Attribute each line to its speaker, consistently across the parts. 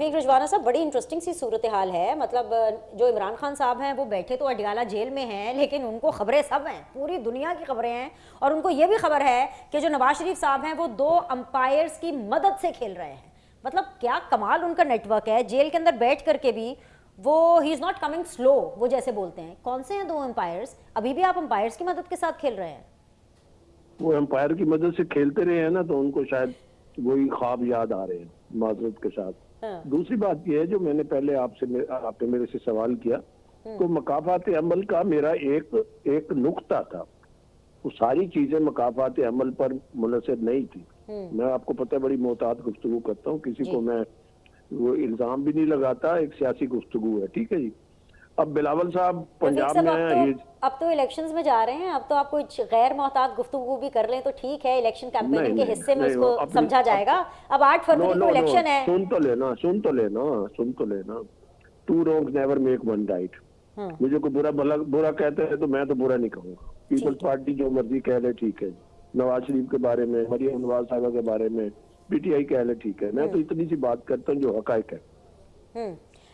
Speaker 1: ठीक रिजवाना साहब, बड़ी इंटरेस्टिंग सी सूरत हाल है। मतलब जो इमरान खान साहब हैं वो बैठे तो अडयाला जेल में हैं, लेकिन उनको खबरें सब हैं, पूरी दुनिया की खबरें हैं। और उनको ये भी खबर है कि जो नवाज शरीफ साहब हैं वो 2 अंपायर्स की मदद से खेल रहे हैं। मतलब क्या कमाल उनका नेटवर्क है, जेल के अंदर बैठ करके भी वो he is not coming slow, वो जैसे बोलते हैं। कौन से हैं 2 अंपायर्स? अभी भी आप अंपायर्स की मदद के साथ खेल रहे हैं?
Speaker 2: वो एम्पायर की मदद से खेलते रहे हैं ना, तो उनको शायद वही ख्वाब याद आ रहे हैं माजरत के साथ।
Speaker 1: हाँ।
Speaker 2: दूसरी बात यह है, जो मैंने पहले आपने मेरे से सवाल किया, तो मकाफात अमल का मेरा एक नुक्ता था। वो सारी चीजें मकाफात अमल पर मुनहसर नहीं थी। मैं आपको पता है बड़ी मोहतात गुफ्तगू करता हूँ, किसी को मैं वो इल्जाम भी नहीं लगाता, एक सियासी गुफ्तगू है, ठीक है जी। अब बिलावल साहब पंजाब में हैं।
Speaker 1: अब तो इलेक्शंस में जा रहे हैं, अब तो आप कोई गैर मोहतात गुफ्तगू भी कर लें तो ठीक है, इलेक्शन कैंपेनिंग के हिस्से में उसको समझा जाएगा। अब 8 फरवरी को इलेक्शन है।
Speaker 2: सुन तो लेना। 2 wrongs never make 1 right। मुझे कोई बुरा कहते हैं तो मैं तो बुरा नहीं कहूंगा। पीपल्स पार्टी जो मर्जी कह ले, ठीक है। नवाज शरीफ के बारे में, मरियम नवाज साहबा के बारे में पीटीआई कह ले, ठीक है। मैं तो इतनी सी बात करता हूँ जो हकायक है।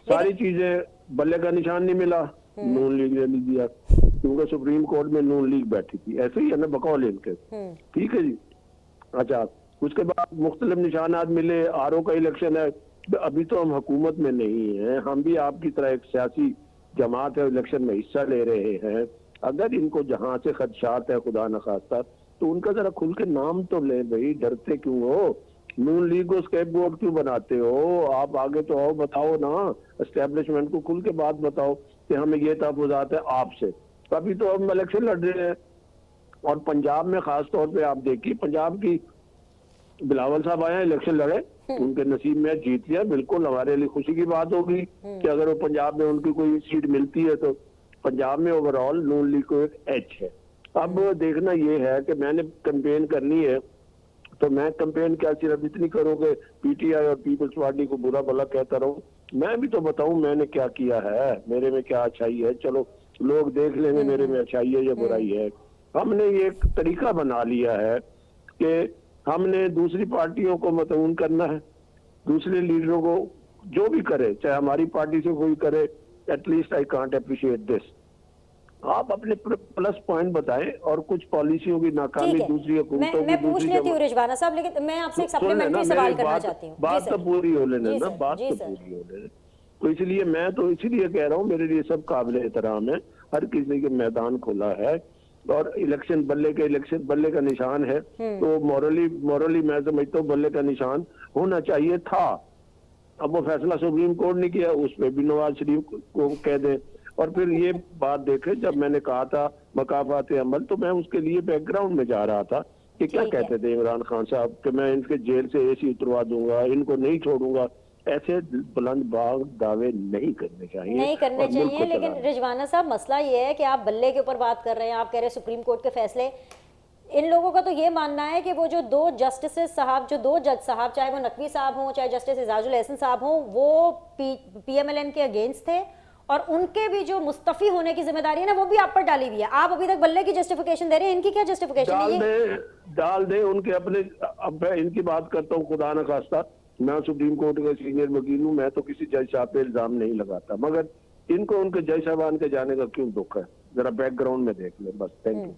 Speaker 2: सारी चीजें, बल्ले का निशान नहीं मिला, नून लीग ने नहीं दिया, क्योंकि सुप्रीम कोर्ट में नून लीग बैठी थी। ऐसे ही है ना बकौल इनके, ठीक है जी। अच्छा, उसके बाद मुख्तलिफ निशानात मिले, आरओ का इलेक्शन है। अभी तो हम हुकूमत में नहीं है, हम भी आपकी तरह एक सियासी जमात है, इलेक्शन में हिस्सा ले रहे हैं। अगर इनको जहां से खदशात है खुदा न खास्ता, तो उनका जरा खुल के नाम तो ले भाई, डरते क्यों हो? नून लीग को स्केप बोर्ड क्यों बनाते हो? आप आगे तो आओ, बताओ ना, एस्टेब्लिशमेंट को खुल के बात बताओ कि हमें ये तहफ़्फ़ुज़ात है आपसे। अभी तो हम इलेक्शन लड़ रहे हैं, और पंजाब में खास तौर पे आप देखिए, पंजाब की बिलावल साहब आए, इलेक्शन लड़े, उनके नसीब में जीत लिया। बिल्कुल हमारे लिए खुशी की बात होगी कि अगर वो पंजाब में उनकी कोई सीट मिलती है तो पंजाब में ओवरऑल नून लीग को एक एच है। अब देखना ये है कि मैंने कैंपेन करनी है, तो मैं कैंपेन क्या सिर्फ इतनी करूं कि पीटीआई और पीपल्स पार्टी को बुरा भला कहता रहूं? मैं भी तो बताऊं मैंने क्या किया है, मेरे में क्या अच्छाई है। चलो लोग देख लेंगे मेरे में अच्छाई है या बुराई है। हमने ये एक तरीका बना लिया है कि हमने दूसरी पार्टियों को मतऊन करना है, दूसरे लीडरों को जो भी करे, चाहे हमारी पार्टी से कोई करे, at least I can't appreciate this. आप अपने प्लस पॉइंट बताएं, और कुछ पॉलिसियों की नाकामी दूसरी हुकूमतों की।
Speaker 1: मैं पूछ लेती हूँ रिजवाना साहब, लेकिन मैं आपसे एक सप्लीमेंट्री सवाल करना चाहती हूँ।
Speaker 2: बात तो पूरी हो लेने ना, बात तो पूरी हो लेने। तो इसलिए मैं तो इसीलिए कह रहा हूँ, मेरे लिए सब काबिल एहतराम है, हर किसी के मैदान खुला है, और इलेक्शन बल्ले का निशान है। तो मॉरली मैं समझता हूँ बल्ले का निशान होना चाहिए था। अब वो फैसला सुप्रीम कोर्ट ने किया, उस पर भी नवाज शरीफ को कह दें। और फिर ये बात देखें, जब मैंने कहा था मकाफात अमल, तो मैं उसके लिए बैकग्राउंड में जा रहा था कि क्या कहते थे इमरान खान साहब कि मैं इनके जेल से एसी उतरवा दूंगा, इनको नहीं छोड़ूंगा। ऐसे बुलंद बाग दावे नहीं करने चाहिए,
Speaker 1: लेकिन रिजवाना साहब, मसला ये है कि आप बल्ले के ऊपर बात कर रहे हैं, आप कह रहे हैं सुप्रीम कोर्ट के फैसले। इन लोगों का तो ये मानना है कि वो जो 2 जस्टिस साहब, जो 2 जज साहब, चाहे वो नकवी साहब हों चाहे जस्टिस एजाजुल एहसन साहब हों, वो पीएमएलएन के अगेंस्ट थे, और उनके भी जो मुस्तफी होने की जिम्मेदारी है ना, वो भी आप पर डाली हुई है। आप अभी तक बल्ले की जस्टिफिकेशन दे रहे हैं, इनकी क्या जस्टिफिकेशन है?
Speaker 2: डाल दे उनके अपने। अब मैं इनकी बात करता हूँ, खुदा न खास्ता मैं सुप्रीम कोर्ट का सीनियर वकील हूँ, मैं तो किसी जज साहब पे इल्जाम नहीं लगाता, मगर इनको उनके जज साहबान के जाने का क्यों दुख है? जरा बैकग्राउंड में देख ले बस। Thank you.